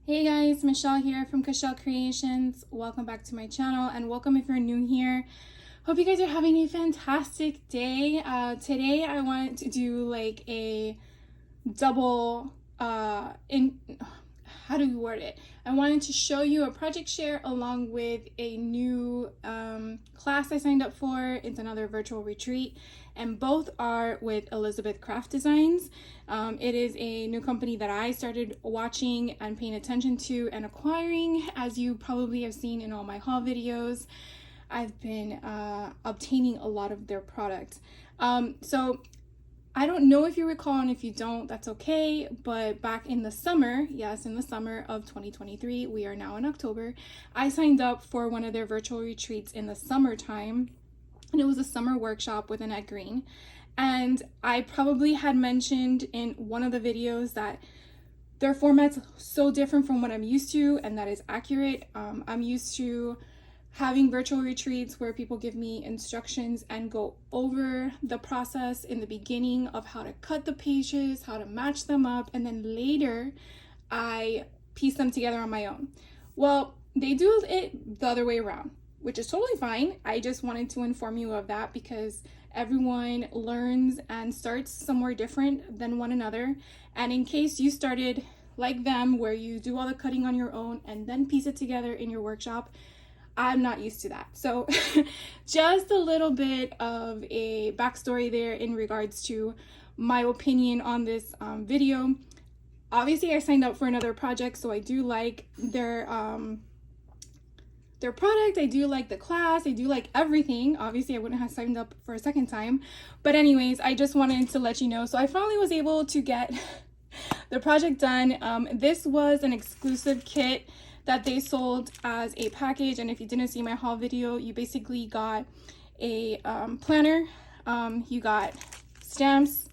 Hey guys, Michelle here from Michelle Creations. Welcome back to my channel and welcome if you're new here. Hope you guys are having a fantastic day. Today I wanted to do like a double how do you word it? I wanted to show you a project share along with a new class I signed up for. It's another virtual retreat, and both are with Elizabeth Craft Designs. It is a new company that I started watching and paying attention to and acquiring, as you probably have seen in all my haul videos. I've been obtaining a lot of their products. So I don't know if you recall, and if you don't, that's okay, but back in the summer, yes, in the summer of 2023, we are now in October, I signed up for one of their virtual retreats in the summertime, and it was a summer workshop with Annette Green. And I probably had mentioned in one of the videos that their format's so different from what I'm used to, and that is accurate. I'm used to having virtual retreats where people give me instructions and go over the process in the beginning of how to cut the pages, how to match them up, and then later I piece them together on my own. Well, they do it the other way around, which is totally fine. I just wanted to inform you of that because everyone learns and starts somewhere different than one another. And in case you started like them, where you do all the cutting on your own and then piece it together in your workshop, I'm not used to that. So just a little bit of a backstory there in regards to my opinion on this video. Obviously, I signed up for another project, so I do like their product. I do like the class. I do like everything. Obviously, I wouldn't have signed up for a second time. But anyways, I just wanted to let you know. So I finally was able to get the project done. This was an exclusive kit that they sold as a package, and if you didn't see my haul video, you basically got a planner, you got stamps,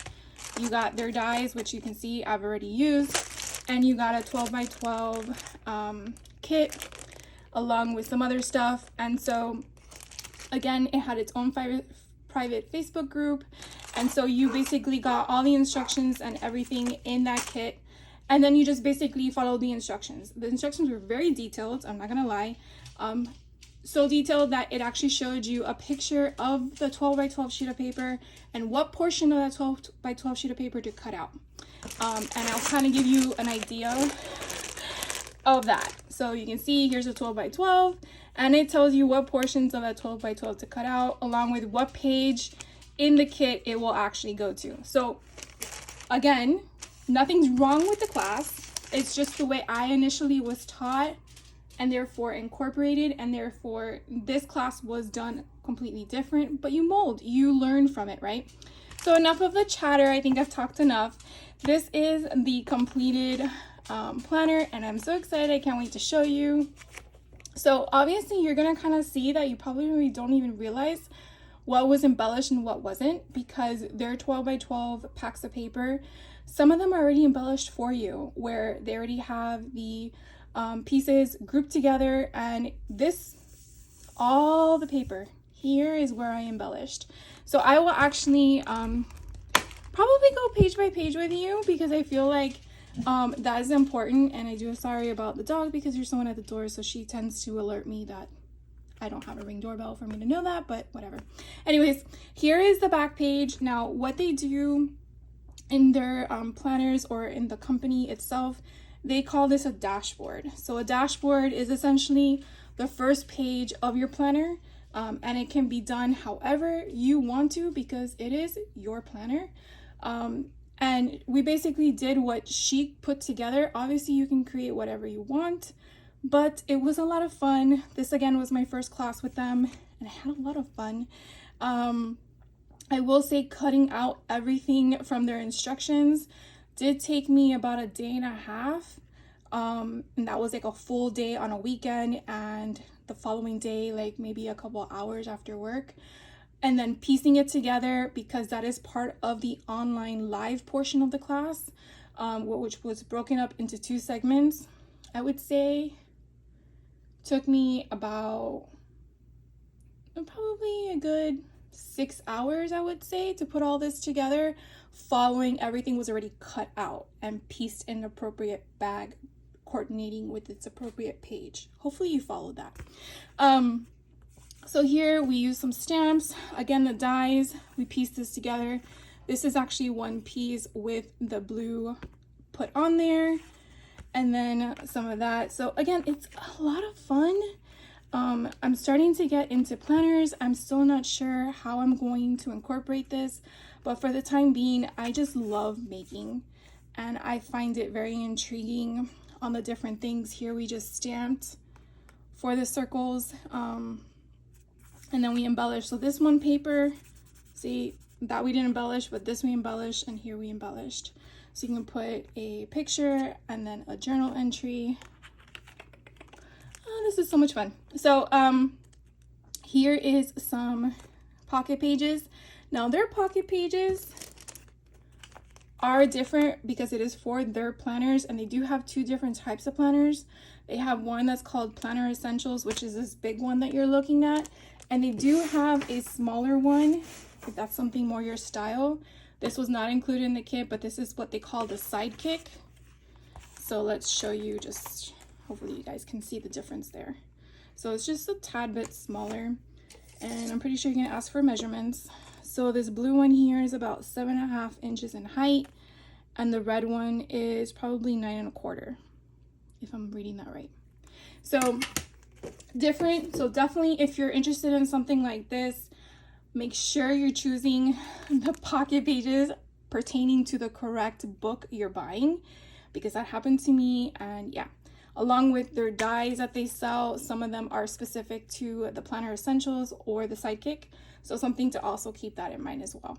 you got their dies, which you can see I've already used, and you got a 12 by 12 kit along with some other stuff. And so again, it had its own private Facebook group, and so you basically got all the instructions and everything in that kit. And then you just basically follow the instructions. The instructions were very detailed, I'm not gonna lie. So detailed that it actually showed you a picture of the 12 by 12 sheet of paper and what portion of that 12 by 12 sheet of paper to cut out. And I'll kind of give you an idea of that. So you can see here's a 12 by 12, and it tells you what portions of that 12 by 12 to cut out, along with what page in the kit it will actually go to. So again, nothing's wrong with the class. It's just the way I initially was taught and therefore incorporated, and therefore this class was done completely different, but you mold, you learn from it, right? So enough of the chatter. I think I've talked enough. This is the completed planner, and I'm so excited. I can't wait to show you. So obviously you're gonna kind of see that you probably don't even realize what was embellished and what wasn't, because they're 12 by 12 packs of paper. Some of them are already embellished for you, where they already have the pieces grouped together, and this, all the paper here is where I embellished. So I will actually probably go page by page with you, because I feel like that is important. And I do sorry about the dog, because there's someone at the door, so she tends to alert me that I don't have a Ring doorbell for me to know that, but whatever. Anyways, here is the back page. Now, what they do in their planners, or in the company itself, they call this a dashboard. So a dashboard is essentially the first page of your planner, and it can be done however you want to, because it is your planner. And we basically did what she put together. Obviously, you can create whatever you want, but it was a lot of fun. This again was my first class with them, and I had a lot of fun. I will say cutting out everything from their instructions did take me about a day and a half. And that was like a full day on a weekend, and the following day, like maybe a couple hours after work. And then piecing it together, because that is part of the online live portion of the class, which was broken up into 2 segments. I would say took me about probably a good 6 hours, I would say, to put all this together, following everything was already cut out and pieced in an appropriate bag coordinating with its appropriate page. Hopefully you followed that. So here we use some stamps. Again, the dies, we piece this together. This is actually one piece with the blue put on there, and then some of that. So again, it's a lot of fun. I'm starting to get into planners. I'm still not sure how I'm going to incorporate this, but for the time being, I just love making, and I find it very intriguing on the different things. Here we just stamped for the circles, and then we embellish. So this one paper, see that we didn't embellish, but this we embellished, and here we embellished. So you can put a picture and then a journal entry. Oh, this is so much fun. So here is some pocket pages. Now their pocket pages are different because it is for their planners, and they do have two different types of planners. They have one that's called Planner Essentials, which is this big one that you're looking at, and they do have a smaller one if that's something more your style. This was not included in the kit, but this is what they call the sidekick. So let's show you, just hopefully you guys can see the difference there. So it's just a tad bit smaller, and I'm pretty sure you're gonna ask for measurements. So this blue one here is about 7.5 inches in height, and the red one is probably 9.25, if I'm reading that right. So different. So definitely, if you're interested in something like this, make sure you're choosing the pocket pages pertaining to the correct book you're buying, because that happened to me. And yeah, along with their dies that they sell, some of them are specific to the Planner Essentials or the Sidekick. So something to also keep that in mind as well.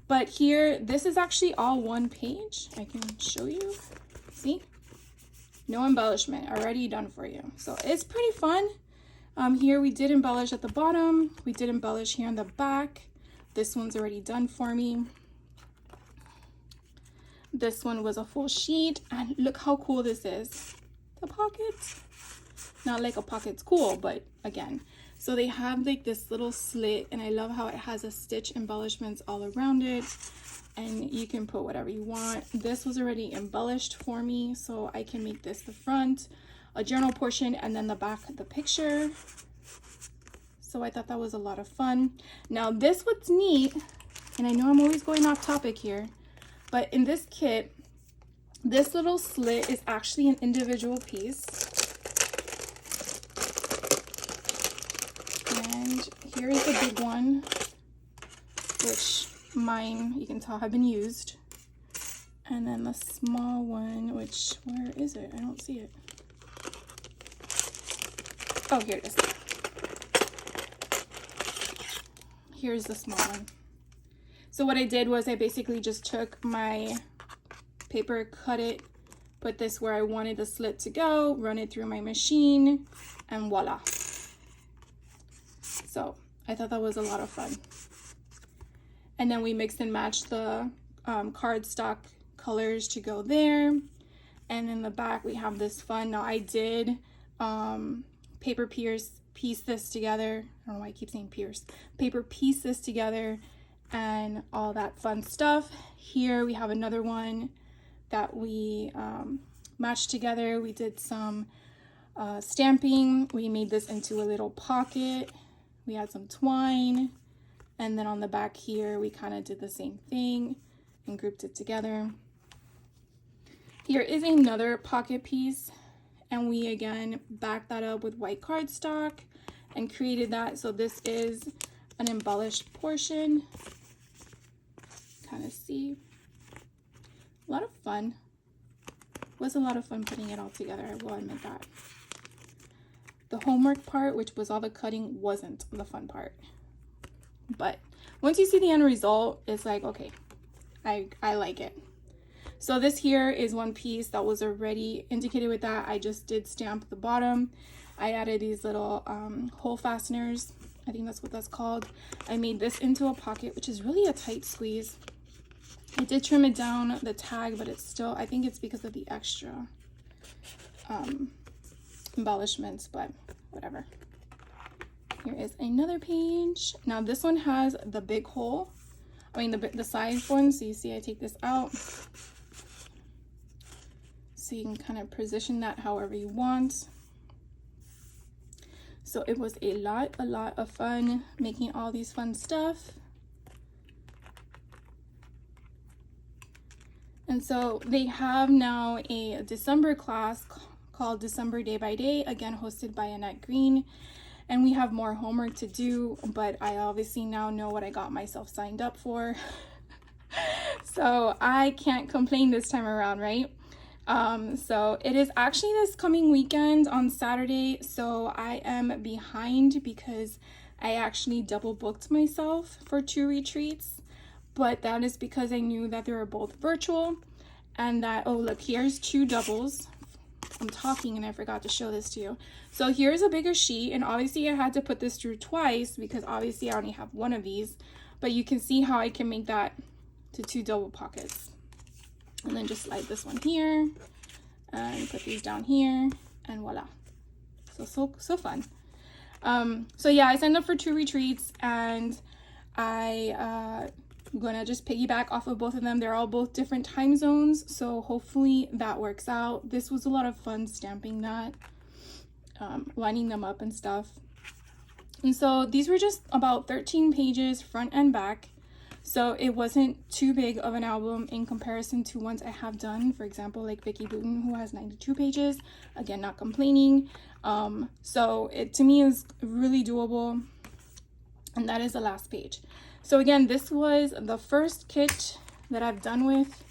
But here, this is actually all one page. I can show you. See? No embellishment, already done for you. So it's pretty fun. Here we did embellish at the bottom. We did embellish here on the back. This one's already done for me. This one was a full sheet, and look how cool this is. The pockets. Not like a pocket's cool, but again. So they have like this little slit, and I love how it has a stitch embellishments all around it, and you can put whatever you want. This was already embellished for me, so I can make this the front, a journal portion, and then the back, the picture. So I thought that was a lot of fun. Now this what's neat, and I know I'm always going off topic here, but in this kit, this little slit is actually an individual piece. And here is the big one, which mine, you can tell, have been used. And then the small one, which, where is it? I don't see it. Oh, here it is. Here's the small one. So what I did was I basically just took my paper, cut it, put this where I wanted the slit to go, run it through my machine, and voila. So I thought that was a lot of fun. And then we mixed and matched the cardstock colors to go there. And in the back we have this fun. Now I did paper piece this together. I don't know why I keep saying pierce. Paper piece this together and all that fun stuff. Here we have another one that we matched together. We did some stamping. We made this into a little pocket. We had some twine, and then on the back here we kind of did the same thing and grouped it together. Here is another pocket piece, and we again backed that up with white cardstock and created that. So this is an embellished portion. Kind of see. A lot of fun. It was a lot of fun putting it all together, I will admit that. The homework part, which was all the cutting, wasn't the fun part. But once you see the end result, it's like, okay, I like it. So this here is one piece that was already indicated with that. I just did stamp the bottom. I added these little hole fasteners. I think that's what that's called. I made this into a pocket, which is really a tight squeeze. I did trim it down, the tag, but it's still, I think it's because of the extra embellishments, but whatever. Here is another page. Now this one has the big hole. I mean the size one. So you see I take this out. so you can kind of position that however you want. So it was a lot of fun making all these fun stuff. And so they have now a December class called December Day by Day, again hosted by Annette Green. And we have more homework to do, but I obviously now know what I got myself signed up for. So I can't complain this time around, right? So it is actually this coming weekend on Saturday. So I am behind because I actually double booked myself for 2 retreats. But that is because I knew that they were both virtual and that, oh look, here's 2 doubles. I'm talking and I forgot to show this to you. So here's a bigger sheet, and obviously I had to put this through twice because obviously I only have one of these, but you can see how I can make that to 2 double pockets. And then just slide this one here and put these down here, and voila. So fun. So yeah, I signed up for 2 retreats, and I'm gonna just piggyback off of both of them. They're all both different time zones, so hopefully that works out. This was a lot of fun stamping that, lining them up and stuff. And so these were just about 13 pages front and back, so it wasn't too big of an album in comparison to ones I have done, for example like Vicky Booten, who has 92 pages. Again, not complaining. So it to me is really doable. And that is the last page. So again, this was the first kit that I've done with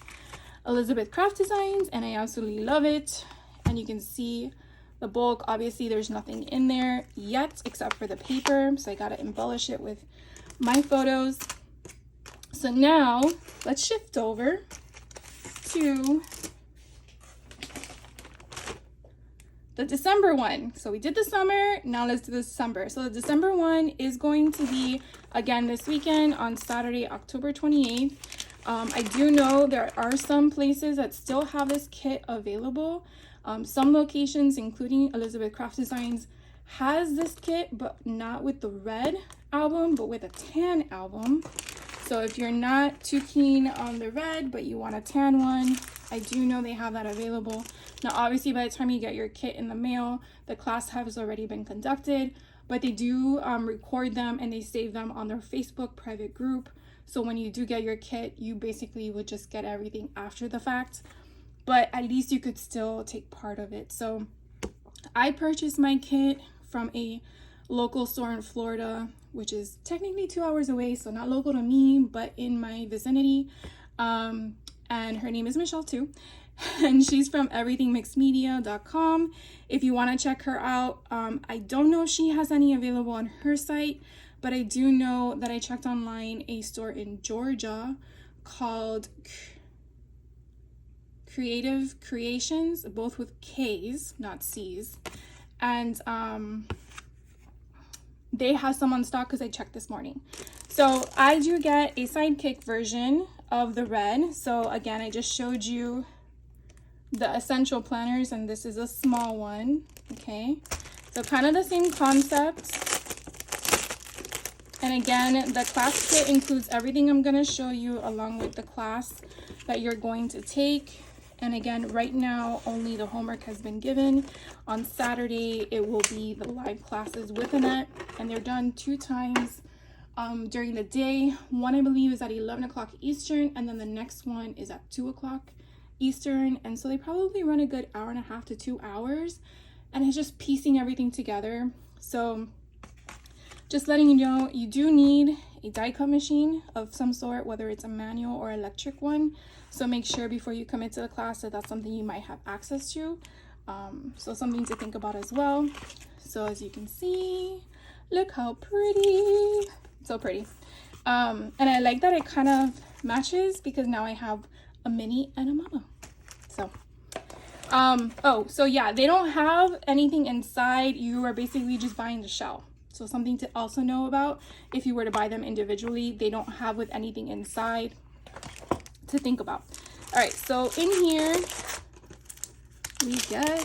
Elizabeth Craft Designs, and I absolutely love it. And you can see the bulk. Obviously there's nothing in there yet except for the paper, so I gotta embellish it with my photos. So now let's shift over to the December one. So we did the summer, now let's do the December. So the December one is going to be again this weekend on Saturday, October 28th. I do know there are some places that still have this kit available. Some locations, including Elizabeth Craft Designs, has this kit, but not with the red album, but with a tan album. So if you're not too keen on the red, but you want a tan one, I do know they have that available. Now, obviously, by the time you get your kit in the mail, the class has already been conducted, but they do record them and they save them on their Facebook private group. So when you do get your kit, you basically would just get everything after the fact, but at least you could still take part of it. So I purchased my kit from a local store in Florida, which is technically 2 hours away, so not local to me, but in my vicinity. And her name is Michelle too. And she's from everythingmixedmedia.com. If you want to check her out, I don't know if she has any available on her site, but I do know that I checked online a store in Georgia called Creative Creations, both with K's, not C's. And they have some on stock because I checked this morning. So I do get a sidekick version of the red. So again, I just showed you the essential planners, and this is a small one. Okay, so kind of the same concept. And again, the class kit includes everything I'm going to show you along with the class that you're going to take. And again, right now only the homework has been given. On Saturday it will be the live classes with Annette, and they're done 2 times during the day. One I believe is at 11 o'clock Eastern, and then the next one is at 2 o'clock Eastern. And so they probably run a good 1.5 hours to 2 hours, and it's just piecing everything together. So just letting you know, you do need a die cut machine of some sort, whether it's a manual or electric one. So make sure before you commit to the class that that's something you might have access to. So something to think about as well. So as you can see, look how pretty. So pretty. And I like that it kind of matches because now I have a mini and a mama. So oh, so yeah, they don't have anything inside. You are basically just buying the shell. So something to also know about, if you were to buy them individually, they don't have with anything inside to think about. All right, so in here we get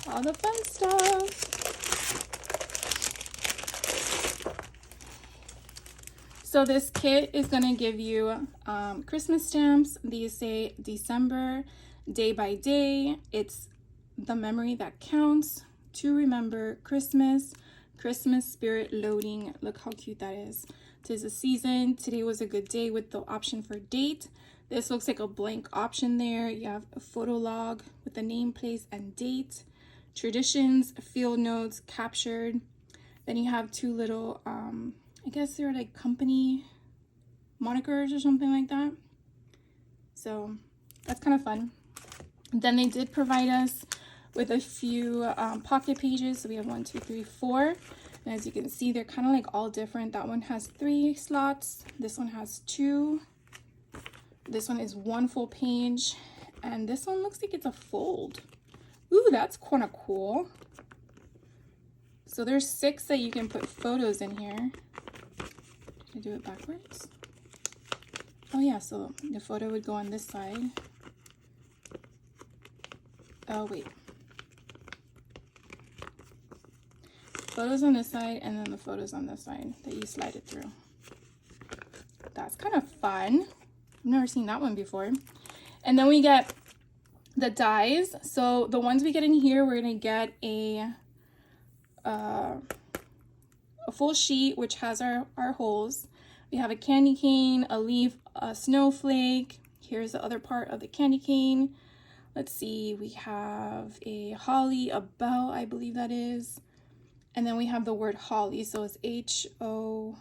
all the fun stuff. So this kit is gonna give you Christmas stamps. These say December Day by day, it's the memory that counts to remember Christmas, Christmas spirit loading. Look how cute that is. 'Tis the season. Today was a good day with the option for date. This looks like a blank option there. You have a photo log with the name, place, and date. Traditions, field notes, captured. Then you have two little, I guess they're like company monikers or something like that. So that's kind of fun. Then they did provide us with a few pocket pages. So we have 1, 2, 3, 4. And as you can see, they're kind of like all different. That one has 3 slots. This one has 2. This one is 1 full page. And this one looks like it's a fold. Ooh, that's kind of cool. So there's 6 that you can put photos in here. Did I do it backwards? Oh yeah, so the photo would go on this side. Oh wait. Photos on this side and then the photos on this side that you slide it through. That's kind of fun. I've never seen that one before. And then we get the dies. So the ones we get in here, we're gonna get a full sheet which has our holes. We have a candy cane, a leaf, a snowflake. Here's the other part of the candy cane. Let's see, we have a holly, a bell, I believe that is. And then we have the word holly, so it's H-O-L-L-Y.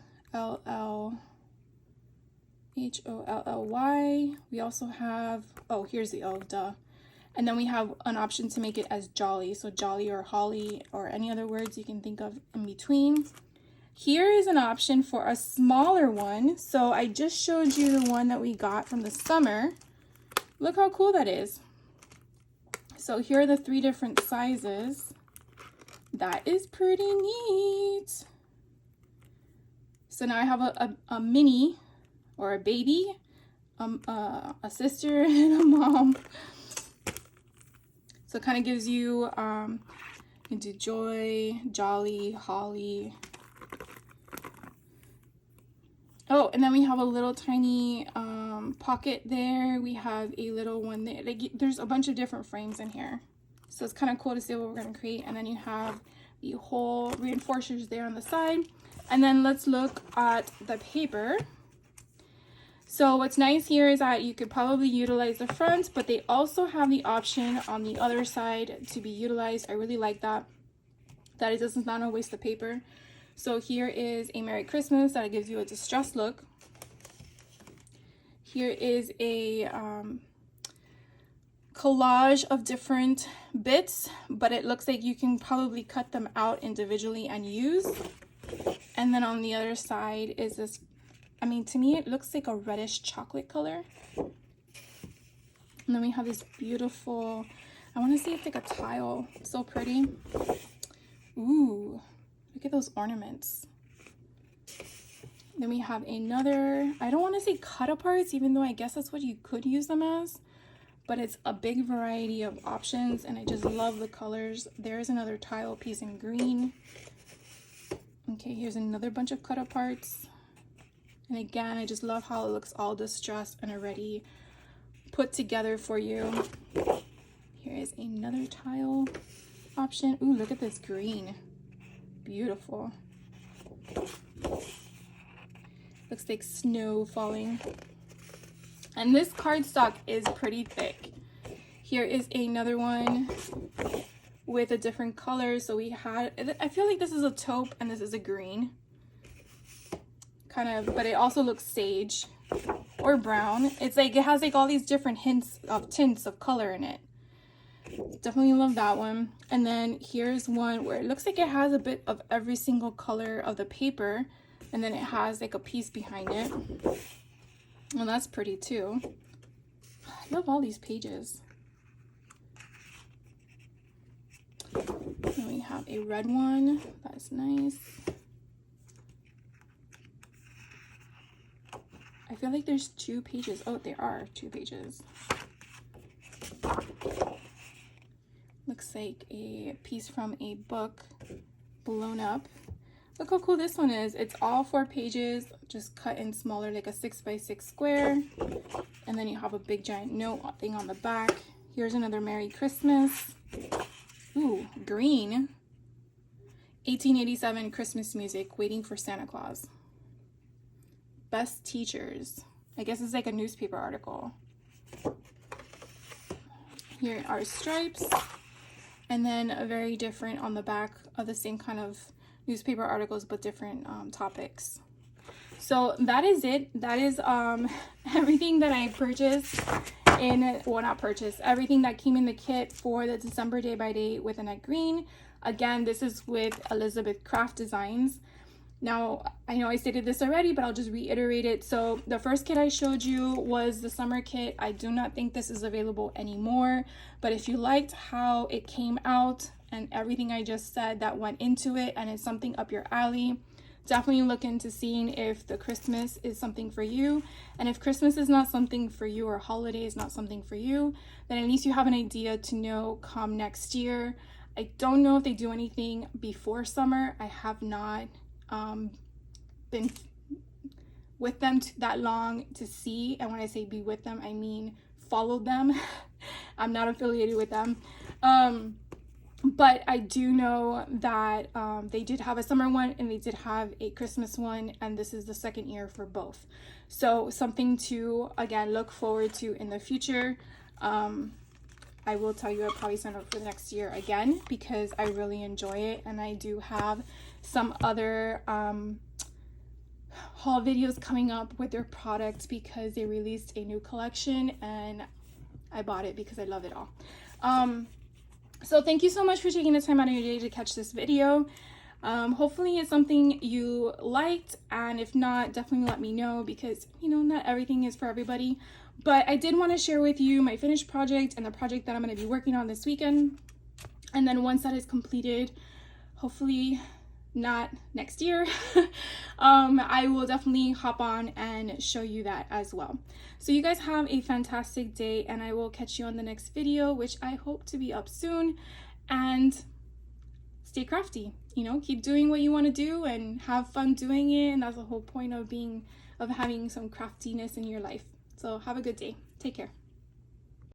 We also have, oh, here's the O, duh. And then we have an option to make it as jolly, so jolly or holly or any other words you can think of in between. Here is an option for a smaller one. So I just showed you the one that we got from the summer. Look how cool that is. So here are the 3 different sizes. That is pretty neat. So now I have a mini or a baby, a sister and a mom. So it kind of gives you into joy, jolly, holly. Oh, and then we have a little tiny pocket there. We have a little one there. Like, there's a bunch of different frames in here. So it's kind of cool to see what we're going to create. And then you have the whole reinforcers there on the side. And then let's look at the paper. So what's nice here is that you could probably utilize the front, but they also have the option on the other side to be utilized. I really like that it doesn't not a waste of paper. So here is a Merry Christmas that gives you a distressed look. Here is a collage of different bits, but it looks like you can probably cut them out individually and use. And then on the other side is this, I mean, to me it looks like a reddish chocolate color. And then we have this beautiful, I want to see it's like a tile. It's so pretty. Ooh, look at those ornaments. Then we have another, I don't want to say cut aparts, even though I guess that's what you could use them as, but it's a big variety of options and I just love the colors. There's another tile piece in green. Okay, here's another bunch of cut aparts. And again, I just love how it looks all distressed and already put together for you. Here is another tile option. Ooh, look at this green. Beautiful. Looks like snow falling. And this cardstock is pretty thick. Here is another one with a different color. So we had, I feel like this is a taupe and this is a green. Kind of, but it also looks sage or brown. It's like, it has like all these different hints of tints of color in it. Definitely love that one. And then here's one where it looks like it has a bit of every single color of the paper. And then it has like a piece behind it. Well, that's pretty too. I love all these pages. And we have a red one. That's nice. I feel like there's 2 pages. Oh, there are 2 pages. Looks like a piece from a book blown up. Look how cool this one is. It's all 4 pages, just cut in smaller, like a 6x6 square. And then you have a big giant note thing on the back. Here's another Merry Christmas. Ooh, green. 1887 Christmas music, waiting for Santa Claus. Best teachers. I guess it's like a newspaper article. Here are stripes. And then a very different on the back of the same kind of newspaper articles, but different topics. So that is it. That is everything that I purchased in, well, not purchased, everything that came in the kit for the December Day by Day with Annette Green. Again, this is with Elizabeth Craft Designs. Now, I know I stated this already, but I'll just reiterate it. So the first kit I showed you was the summer kit. I do not think this is available anymore, but if you liked how it came out and everything I just said that went into it, and it's something up your alley, definitely look into seeing if the Christmas is something for you. And if Christmas is not something for you, or holiday is not something for you, then at least you have an idea to know come next year. I don't know if they do anything before summer. I have not been with them that long to see. And when I say be with them, I mean followed them. I'm not affiliated with them. But I do know that they did have a summer one and they did have a Christmas one, and this is the second year for both. So something to, again, look forward to in the future. I will tell you I'll probably sign up for the next year again because I really enjoy it, and I do have some other haul videos coming up with their products because they released a new collection and I bought it because I love it all. So thank you so much for taking the time out of your day to catch this video. Hopefully it's something you liked, and if not, definitely let me know because, you know, not everything is for everybody. But I did want to share with you my finished project and the project that I'm going to be working on this weekend. And then once that is completed, hopefully not next year, I will definitely hop on and show you that as well. So you guys have a fantastic day, and I will catch you on the next video, which I hope to be up soon. And stay crafty, you know, keep doing what you want to do and have fun doing it. And that's the whole point of having some craftiness in your life. So have a good day. Take care.